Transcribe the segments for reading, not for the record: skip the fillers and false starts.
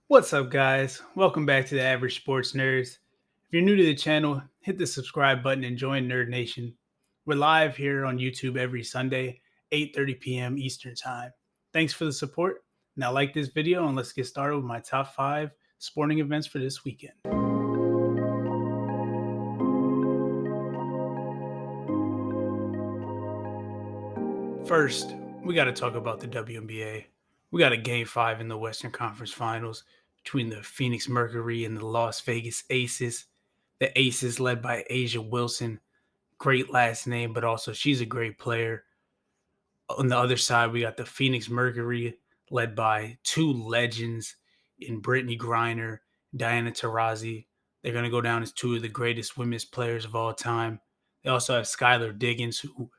What's up, guys? Welcome back to the Average Sports Nerds. If you're new to the channel, hit the subscribe button and join Nerd Nation. We're live here on YouTube every Sunday, 8:30 p.m. Eastern Time. Thanks for the support. Now, like this video and let's get started with my top 5 sporting events for this weekend. First, we got to talk about the WNBA. We got a Game 5 in the Western Conference Finals between the Phoenix Mercury and the Las Vegas Aces. The Aces led by A'ja Wilson. Great last name, but also she's a great player. On the other side, we got the Phoenix Mercury led by two legends in Brittany Griner, Diana Taurasi. They're going to go down as two of the greatest women's players of all time. They also have Skylar Diggins, who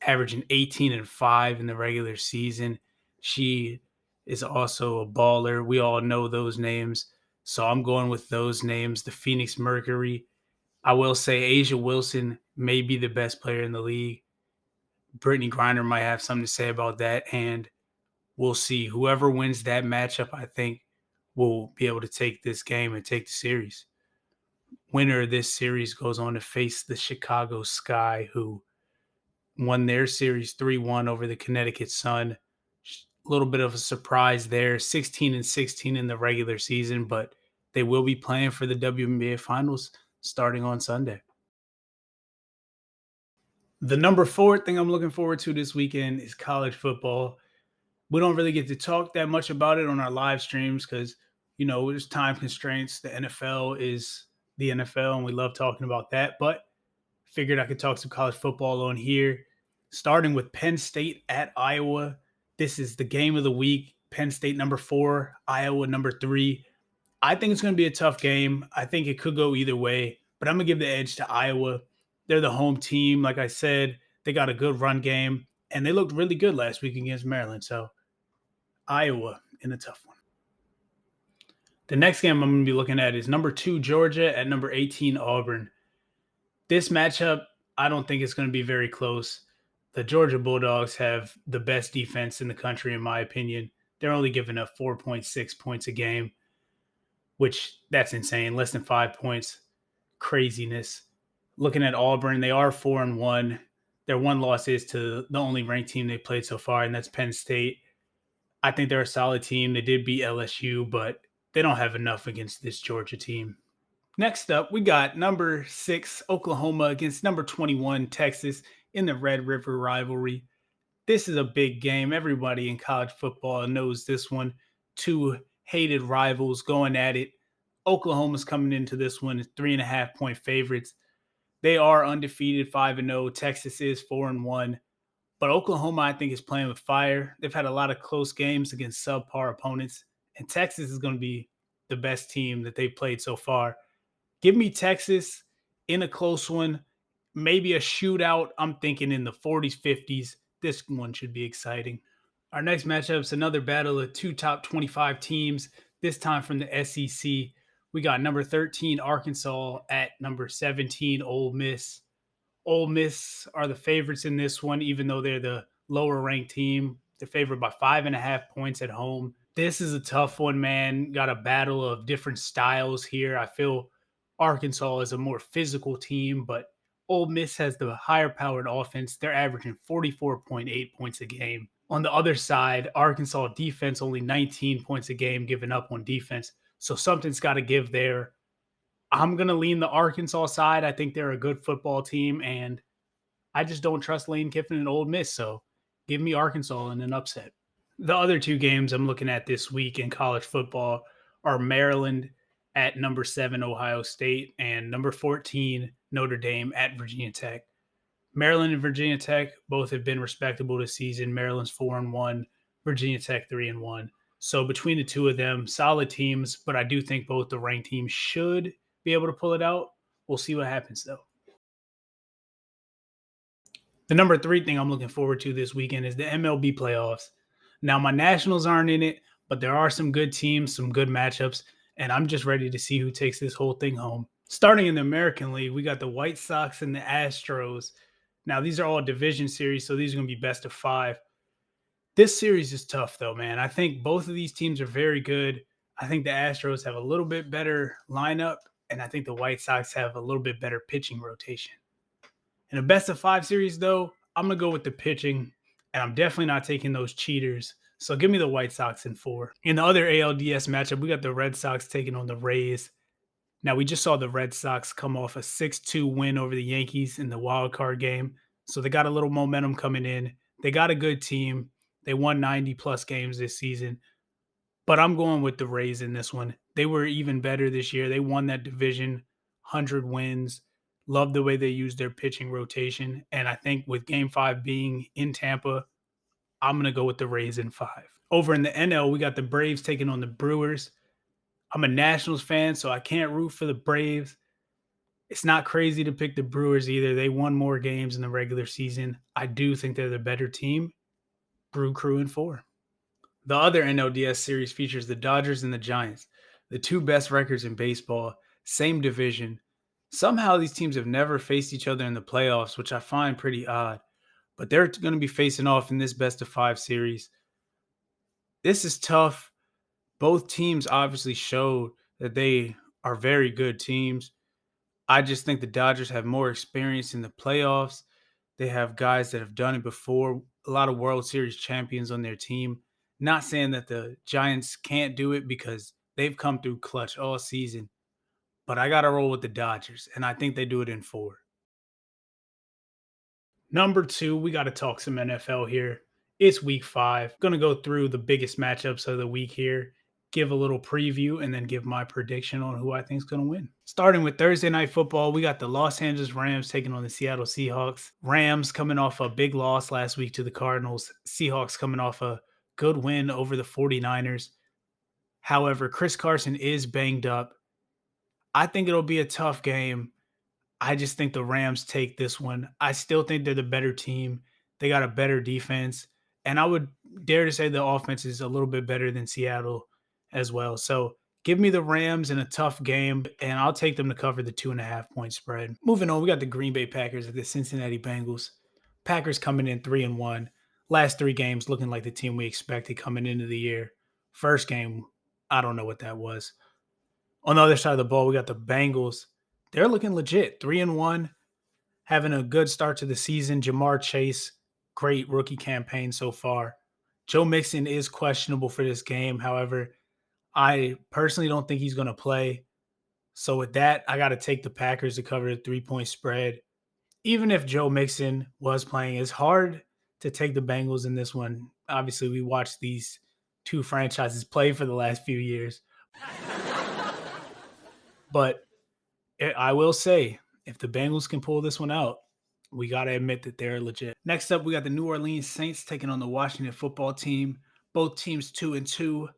averaging 18 and 5 in the regular season. She is also a baller. We all know those names. So I'm going with those names. The Phoenix Mercury. I will say A'ja Wilson may be the best player in the league. Brittany Griner might have something to say about that, and we'll see. Whoever wins that matchup, I think, will be able to take this game and take the series. Winner of this series goes on to face the Chicago Sky, who won their series 3-1 over the Connecticut Sun. A little bit of a surprise there, 16 and 16 in the regular season, but they will be playing for the WNBA Finals starting on Sunday. The number 4 thing I'm looking forward to this weekend is college football. We don't really get to talk that much about it on our live streams because, there's time constraints. The NFL is the NFL, and we love talking about that. But figured I could talk some college football on here, starting with Penn State at Iowa. This is the game of the week. Penn State number 4, Iowa number 3. I think it's going to be a tough game. I think it could go either way, but I'm going to give the edge to Iowa. They're the home team. Like I said, they got a good run game, and they looked really good last week against Maryland. So Iowa in a tough one. The next game I'm going to be looking at is number 2, Georgia at number 18, Auburn. This matchup, I don't think it's going to be very close. The Georgia Bulldogs have the best defense in the country, in my opinion. They're only giving up 4.6 points a game, which that's insane. Less than 5 points. Craziness. Looking at Auburn, they are 4-1. Their one loss is to the only ranked team they played so far, and that's Penn State. I think they're a solid team. They did beat LSU, but they don't have enough against this Georgia team. Next up, we got number 6, Oklahoma against number 21, Texas in the Red River rivalry. This is a big game. Everybody in college football knows this one. Two hated rivals going at it. Oklahoma's coming into this one as 3.5-point favorites. They are undefeated, 5-0. Texas is 4-1. But Oklahoma, I think, is playing with fire. They've had a lot of close games against subpar opponents. And Texas is going to be the best team that they've played so far. Give me Texas in a close one. Maybe a shootout. I'm thinking in the 40s, 50s. This one should be exciting. Our next matchup is another battle of two top 25 teams, this time from the SEC. We got number 13, Arkansas, at number 17, Ole Miss. Ole Miss are the favorites in this one, even though they're the lower ranked team. They're favored by 5.5 points at home. This is a tough one, man. Got a battle of different styles here. I feel Arkansas is a more physical team, but Ole Miss has the higher powered offense. They're averaging 44.8 points a game. On the other side, Arkansas defense only 19 points a game given up on defense. So something's got to give there. I'm going to lean the Arkansas side. I think they're a good football team, and I just don't trust Lane Kiffin and Ole Miss. So give me Arkansas in an upset. The other two games I'm looking at this week in college football are Maryland at number 7, Ohio State, and number 14, Notre Dame at Virginia Tech. Maryland and Virginia Tech both have been respectable this season. Maryland's 4-1, Virginia Tech 3-1. So between the two of them, solid teams, but I do think both the ranked teams should be able to pull it out. We'll see what happens, though. The number 3 thing I'm looking forward to this weekend is the MLB playoffs. Now, my Nationals aren't in it, but there are some good teams, some good matchups, and I'm just ready to see who takes this whole thing home. Starting in the American League, we got the White Sox and the Astros. Now, these are all division series, so these are going to be best of 5. This series is tough, though, man. I think both of these teams are very good. I think the Astros have a little bit better lineup, and I think the White Sox have a little bit better pitching rotation. In a best of five series, though, I'm going to go with the pitching, and I'm definitely not taking those cheaters. So give me the White Sox in four. In the other ALDS matchup, we got the Red Sox taking on the Rays. Now, we just saw the Red Sox come off a 6-2 win over the Yankees in the wild card game. So they got a little momentum coming in. They got a good team. They won 90 plus games this season. But I'm going with the Rays in this one. They were even better this year. They won that division, 100 wins. Love the way they used their pitching rotation. And I think with game five being in Tampa, I'm going to go with the Rays in five. Over in the NL, we got the Braves taking on the Brewers. I'm a Nationals fan, so I can't root for the Braves. It's not crazy to pick the Brewers either. They won more games in the regular season. I do think they're the better team. Brew Crew in four. The other NLDS series features the Dodgers and the Giants, the two best records in baseball, same division. Somehow these teams have never faced each other in the playoffs, which I find pretty odd. But they're going to be facing off in this best of five series. This is tough. Both teams obviously showed that they are very good teams. I just think the Dodgers have more experience in the playoffs. They have guys that have done it before, a lot of World Series champions on their team. Not saying that the Giants can't do it because they've come through clutch all season, but I got to roll with the Dodgers, and I think they do it in four. Number two, we got to talk some NFL here. It's week 5. Going to go through the biggest matchups of the week here, give a little preview, and then give my prediction on who I think is going to win. Starting with Thursday Night Football, we got the Los Angeles Rams taking on the Seattle Seahawks. Rams coming off a big loss last week to the Cardinals. Seahawks coming off a good win over the 49ers. However, Chris Carson is banged up. I think it'll be a tough game. I just think the Rams take this one. I still think they're the better team. They got a better defense. And I would dare to say the offense is a little bit better than Seattle as well. So give me the Rams in a tough game, and I'll take them to cover the 2.5-point spread. Moving on, we got the Green Bay Packers at the Cincinnati Bengals. Packers coming in 3-1. Last 3 games looking like the team we expected coming into the year. First game, I don't know what that was. On the other side of the ball, we got the Bengals. They're looking legit, 3-1, having a good start to the season. Jamar Chase, great rookie campaign so far. Joe Mixon is questionable for this game. However, I personally don't think he's going to play. So with that, I got to take the Packers to cover the 3-point spread. Even if Joe Mixon was playing, it's hard to take the Bengals in this one. Obviously, we watched these two franchises play for the last few years. But I will say, if the Bengals can pull this one out, we got to admit that they're legit. Next up, we got the New Orleans Saints taking on the Washington football team. Both teams 2-2.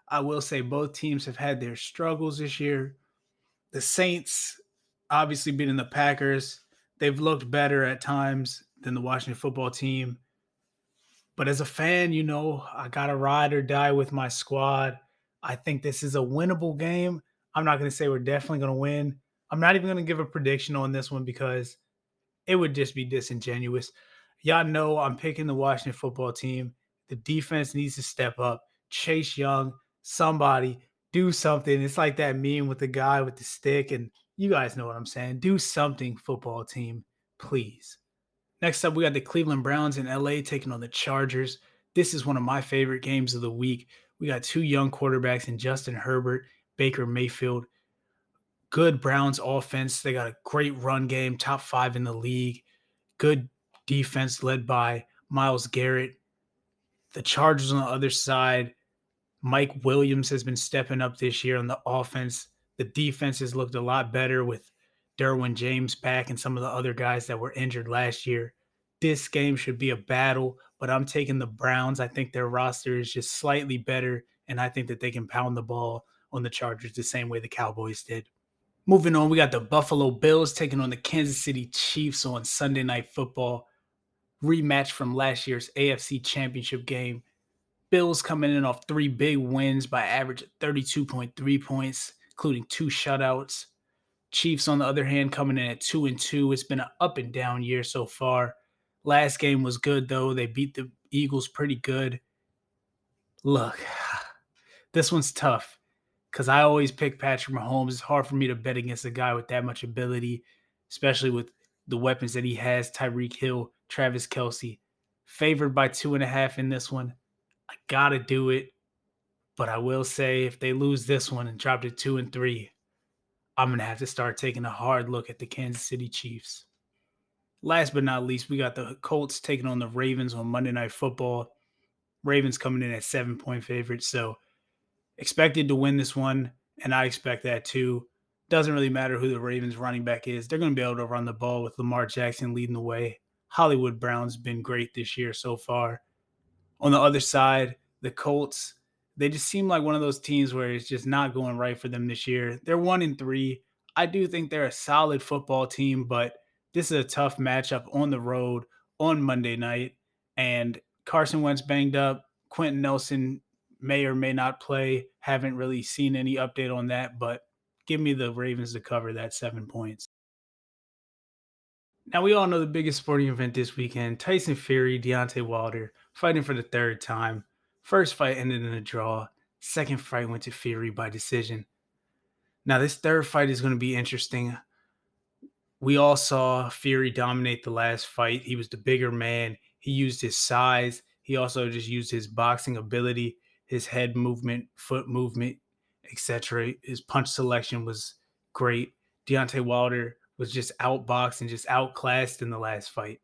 I will say both teams have had their struggles this year. The Saints, obviously beating the Packers, they've looked better at times than the Washington football team. But as a fan, I got to ride or die with my squad. I think this is a winnable game. I'm not going to say we're definitely going to win. I'm not even going to give a prediction on this one because it would just be disingenuous. Y'all know I'm picking the Washington football team. The defense needs to step up. Chase Young, somebody, do something. It's like that meme with the guy with the stick, and you guys know what I'm saying. Do something, football team, please. Next up, we got the Cleveland Browns in LA taking on the Chargers. This is one of my favorite games of the week. We got 2 young quarterbacks in Justin Herbert, Baker Mayfield. Good Browns offense. They got a great run game, top 5 in the league. Good defense led by Myles Garrett. The Chargers on the other side, Mike Williams has been stepping up this year on the offense. The defense has looked a lot better with Derwin James back and some of the other guys that were injured last year. This game should be a battle, but I'm taking the Browns. I think their roster is just slightly better, and I think that they can pound the ball on the Chargers the same way the Cowboys did. Moving on, we got the Buffalo Bills taking on the Kansas City Chiefs on Sunday Night Football. Rematch from last year's AFC Championship game. Bills coming in off 3 big wins by average of 32.3 points, including 2 shutouts. Chiefs, on the other hand, coming in at 2-2. It's been an up and down year so far. Last game was good, though. They beat the Eagles pretty good. Look, this one's tough. because I always pick Patrick Mahomes. It's hard for me to bet against a guy with that much ability, especially with the weapons that he has. Tyreek Hill, Travis Kelsey, favored by 2.5 in this one. I gotta do it, but I will say if they lose this one and drop to 2-3, I'm gonna have to start taking a hard look at the Kansas City Chiefs. Last but not least, we got the Colts taking on the Ravens on Monday Night Football. Ravens coming in at 7-point favorites, so expected to win this one, and I expect that too. Doesn't really matter who the Ravens running back is. They're going to be able to run the ball with Lamar Jackson leading the way. Hollywood Brown's been great this year so far. On the other side, the Colts, they just seem like one of those teams where it's just not going right for them this year. They're 1-3. I do think they're a solid football team, but this is a tough matchup on the road on Monday night. And Carson Wentz banged up. Quentin Nelson may or may not play. Haven't really seen any update on that, but give me the Ravens to cover that 7 points. Now, we all know the biggest sporting event this weekend: Tyson Fury, Deontay Wilder fighting for the third time. First fight ended in a draw. Second fight went to Fury by decision. Now, this third fight is going to be interesting. We all saw Fury dominate the last fight. He was the bigger man. He used his size. He also just used his boxing ability, his head movement, foot movement, etc. His punch selection was great. Deontay Wilder was just outboxed and just outclassed in the last fight.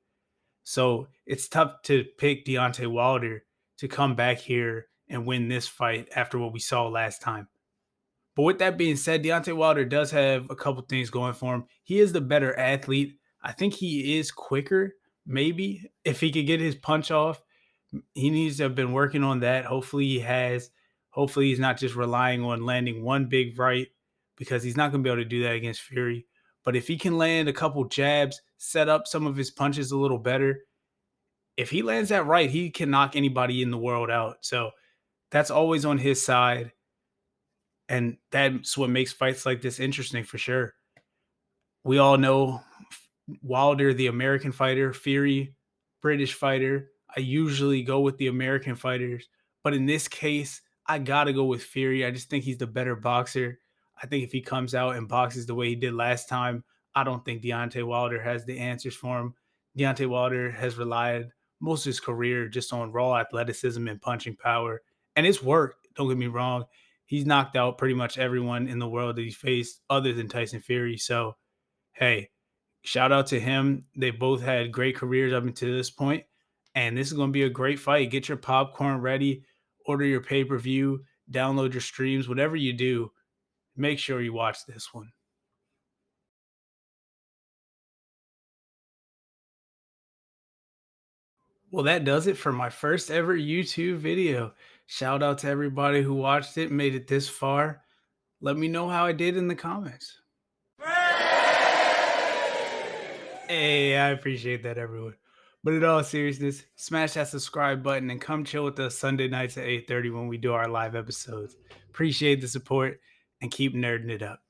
So it's tough to pick Deontay Wilder to come back here and win this fight after what we saw last time. But with that being said, Deontay Wilder does have a couple things going for him. He is the better athlete. I think he is quicker, maybe, if he could get his punch off. He needs to have been working on that. Hopefully he has. Hopefully he's not just relying on landing one big right, because he's not going to be able to do that against Fury. But if he can land a couple jabs, set up some of his punches a little better, if he lands that right, he can knock anybody in the world out. So that's always on his side. And that's what makes fights like this interesting for sure. We all know Wilder, the American fighter, Fury, British fighter. I usually go with the American fighters, but in this case, I got to go with Fury. I just think he's the better boxer. I think if he comes out and boxes the way he did last time, I don't think Deontay Wilder has the answers for him. Deontay Wilder has relied most of his career just on raw athleticism and punching power, and it's worked. Don't get me wrong. He's knocked out pretty much everyone in the world that he faced other than Tyson Fury. So, hey, shout out to him. They both had great careers up until this point, and this is going to be a great fight. Get your popcorn ready, order your pay-per-view, download your streams, whatever you do, make sure you watch this one. Well, that does it for my first ever YouTube video. Shout out to everybody who watched it, made it this far. Let me know how I did in the comments. Hey, I appreciate that, everyone. But in all seriousness, smash that subscribe button and come chill with us Sunday nights at 8:30 when we do our live episodes. Appreciate the support and keep nerding it up.